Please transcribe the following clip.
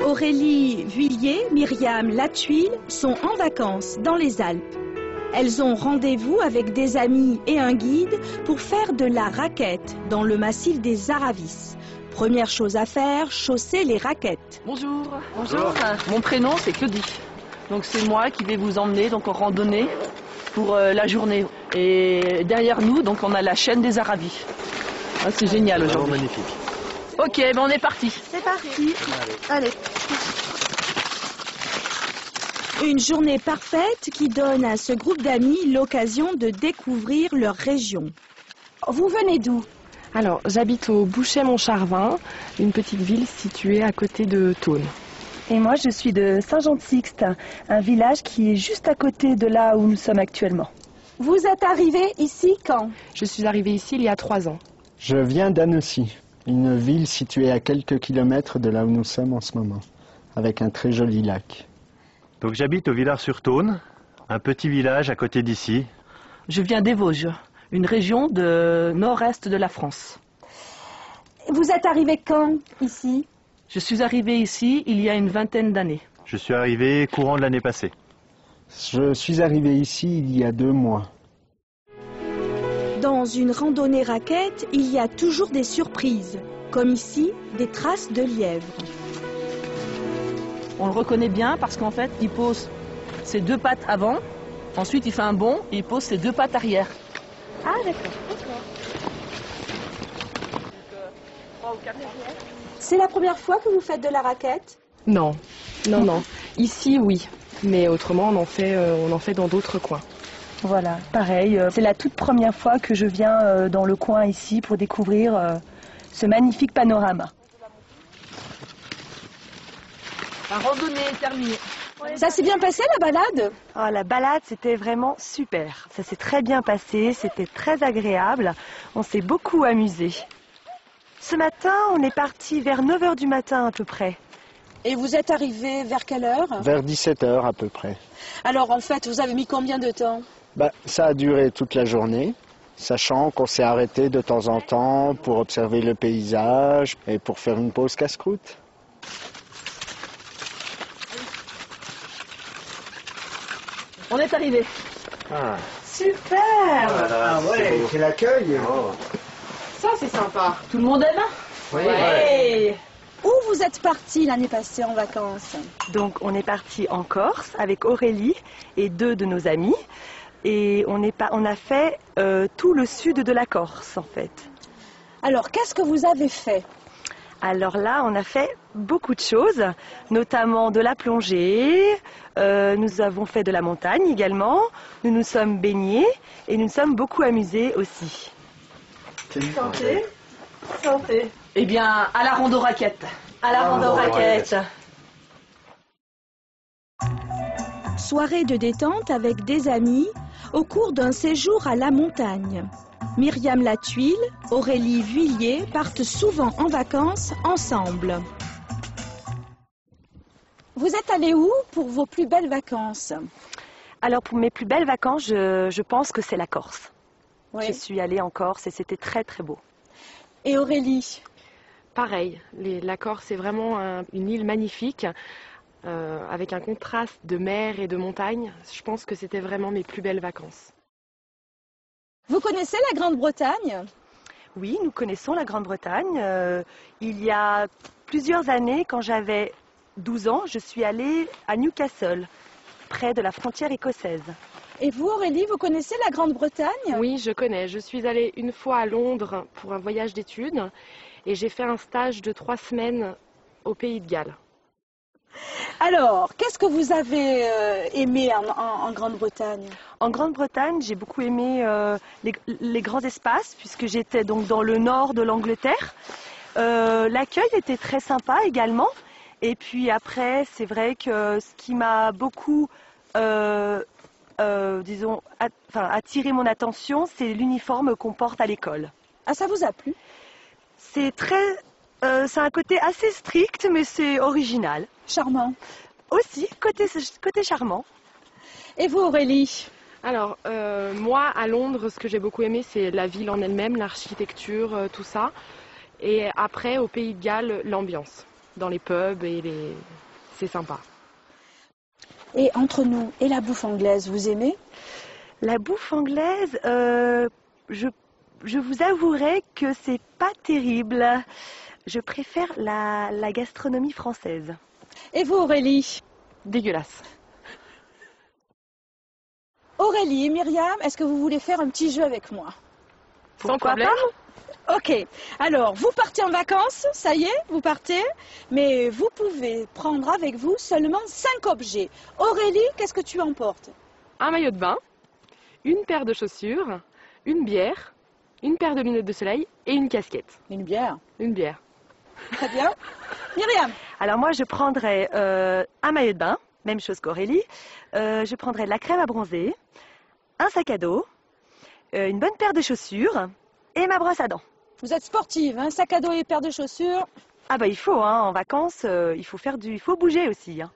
Aurélie Vuillier, Myriam Latuile sont en vacances dans les Alpes. Elles ont rendez-vous avec des amis et un guide pour faire de la raquette dans le massif des Aravis. Première chose à faire, chausser les raquettes. Bonjour. Bonjour. Mon prénom c'est Claudie. Donc c'est moi qui vais vous emmener donc en randonnée pour la journée. Et derrière nous donc on a la chaîne des Aravis. Ah, c'est génial aujourd'hui. Magnifique. Ok, ben on est parti. C'est parti. Allez. Une journée parfaite qui donne à ce groupe d'amis l'occasion de découvrir leur région. Vous venez d'où? Alors, j'habite au Bouchet-Montcharvin, une petite ville située à côté de Thônes. Et moi, je suis de Saint-Jean-de-Sixte, un village qui est juste à côté de là où nous sommes actuellement. Vous êtes arrivé ici quand? Je suis arrivée ici il y a 3 ans. Je viens d'Annecy, une ville située à quelques kilomètres de là où nous sommes en ce moment, avec un très joli lac. Donc j'habite au Villars-sur-Thône, un petit village à côté d'ici. Je viens des Vosges, une région de nord-est de la France. Vous êtes arrivé quand ici? Je suis arrivé ici il y a une 20aine d'années. Je suis arrivé courant de l'année passée. Je suis arrivé ici il y a 2 mois. Dans une randonnée raquette, il y a toujours des surprises, comme ici, des traces de lièvre. On le reconnaît bien parce qu'en fait, il pose ses 2 pattes avant, ensuite il fait un bond et il pose ses 2 pattes arrière. Ah, d'accord. C'est la première fois que vous faites de la raquette? Non. Ici, oui. Mais autrement, on en fait dans d'autres coins. Voilà, pareil. C'est la toute première fois que je viens dans le coin ici pour découvrir ce magnifique panorama. La randonnée est terminée. Ça s'est bien passé la balade? Oh, la balade, c'était vraiment super. Ça s'est très bien passé, c'était très agréable. On s'est beaucoup amusé. Ce matin, on est parti vers 9 h du matin à peu près. Et vous êtes arrivé vers quelle heure? Vers 17 h à peu près. Alors en fait, vous avez mis combien de temps? Ça a duré toute la journée, sachant qu'on s'est arrêté de temps en temps pour observer le paysage et pour faire une pause casse-croûte. On est arrivé. Super! Ah ouais, c'est l'accueil. Ça, c'est sympa. Tout le monde aime? Ouais. Où vous êtes parti l'année passée en vacances? Donc on est parti en Corse avec Aurélie et 2 de nos amis. Et on a fait tout le sud de la Corse en fait. Alors qu'est-ce que vous avez fait? Alors là, on a fait beaucoup de choses, notamment de la plongée, nous avons fait de la montagne également, nous nous sommes baignés et nous nous sommes beaucoup amusés aussi. Santé. Santé. Eh bien, à la rando raquette. À la rando raquette. Soirée de détente avec des amis au cours d'un séjour à la montagne. Myriam Latuile, Aurélie Vuillier partent souvent en vacances ensemble. Vous êtes allés où pour vos plus belles vacances? Alors pour mes plus belles vacances, je pense que c'est la Corse. Oui. Je suis allée en Corse et c'était très très beau. Et Aurélie? Pareil, la Corse est vraiment une île magnifique, avec un contraste de mer et de montagne. Je pense que c'était vraiment mes plus belles vacances. Vous connaissez la Grande-Bretagne? Oui, nous connaissons la Grande-Bretagne. Il y a plusieurs années, quand j'avais 12 ans, je suis allée à Newcastle, près de la frontière écossaise. Et vous Aurélie, vous connaissez la Grande-Bretagne? Oui, je connais. Je suis allée une fois à Londres pour un voyage d'études et j'ai fait un stage de 3 semaines au Pays de Galles. Alors, qu'est-ce que vous avez aimé en Grande-Bretagne? En Grande-Bretagne, j'ai beaucoup aimé les grands espaces, puisque j'étais donc dans le nord de l'Angleterre. L'accueil était très sympa également. Et puis après, c'est vrai que ce qui m'a beaucoup attiré mon attention, c'est l'uniforme qu'on porte à l'école. Ah, ça vous a plu? C'est un côté assez strict, mais c'est original. Charmant. Aussi, côté charmant. Et vous Aurélie? Alors, moi, à Londres, ce que j'ai beaucoup aimé, c'est la ville en elle-même, l'architecture, tout ça. Et après, au Pays de Galles, l'ambiance. dans les pubs c'est sympa. Et entre nous et la bouffe anglaise, vous aimez? La bouffe anglaise, je vous avouerai que c'est pas terrible. Je préfère la gastronomie française. Et vous, Aurélie? Dégueulasse. Aurélie et Myriam, est-ce que vous voulez faire un petit jeu avec moi? Sans problème. Ok, alors vous partez en vacances, ça y est, vous partez, mais vous pouvez prendre avec vous seulement 5 objets. Aurélie, qu'est-ce que tu emportes? Un maillot de bain, une paire de chaussures, une bière, une paire de lunettes de soleil et une casquette. Une bière. Une bière. Très bien. Myriam? Alors moi, je prendrais un maillot de bain, même chose qu'Aurélie. Je prendrais de la crème à bronzer, un sac à dos, une bonne paire de chaussures et ma brosse à dents. Vous êtes sportive, hein? Sac à dos et paire de chaussures. Ah bah il faut, hein, en vacances, il faut bouger aussi. Hein.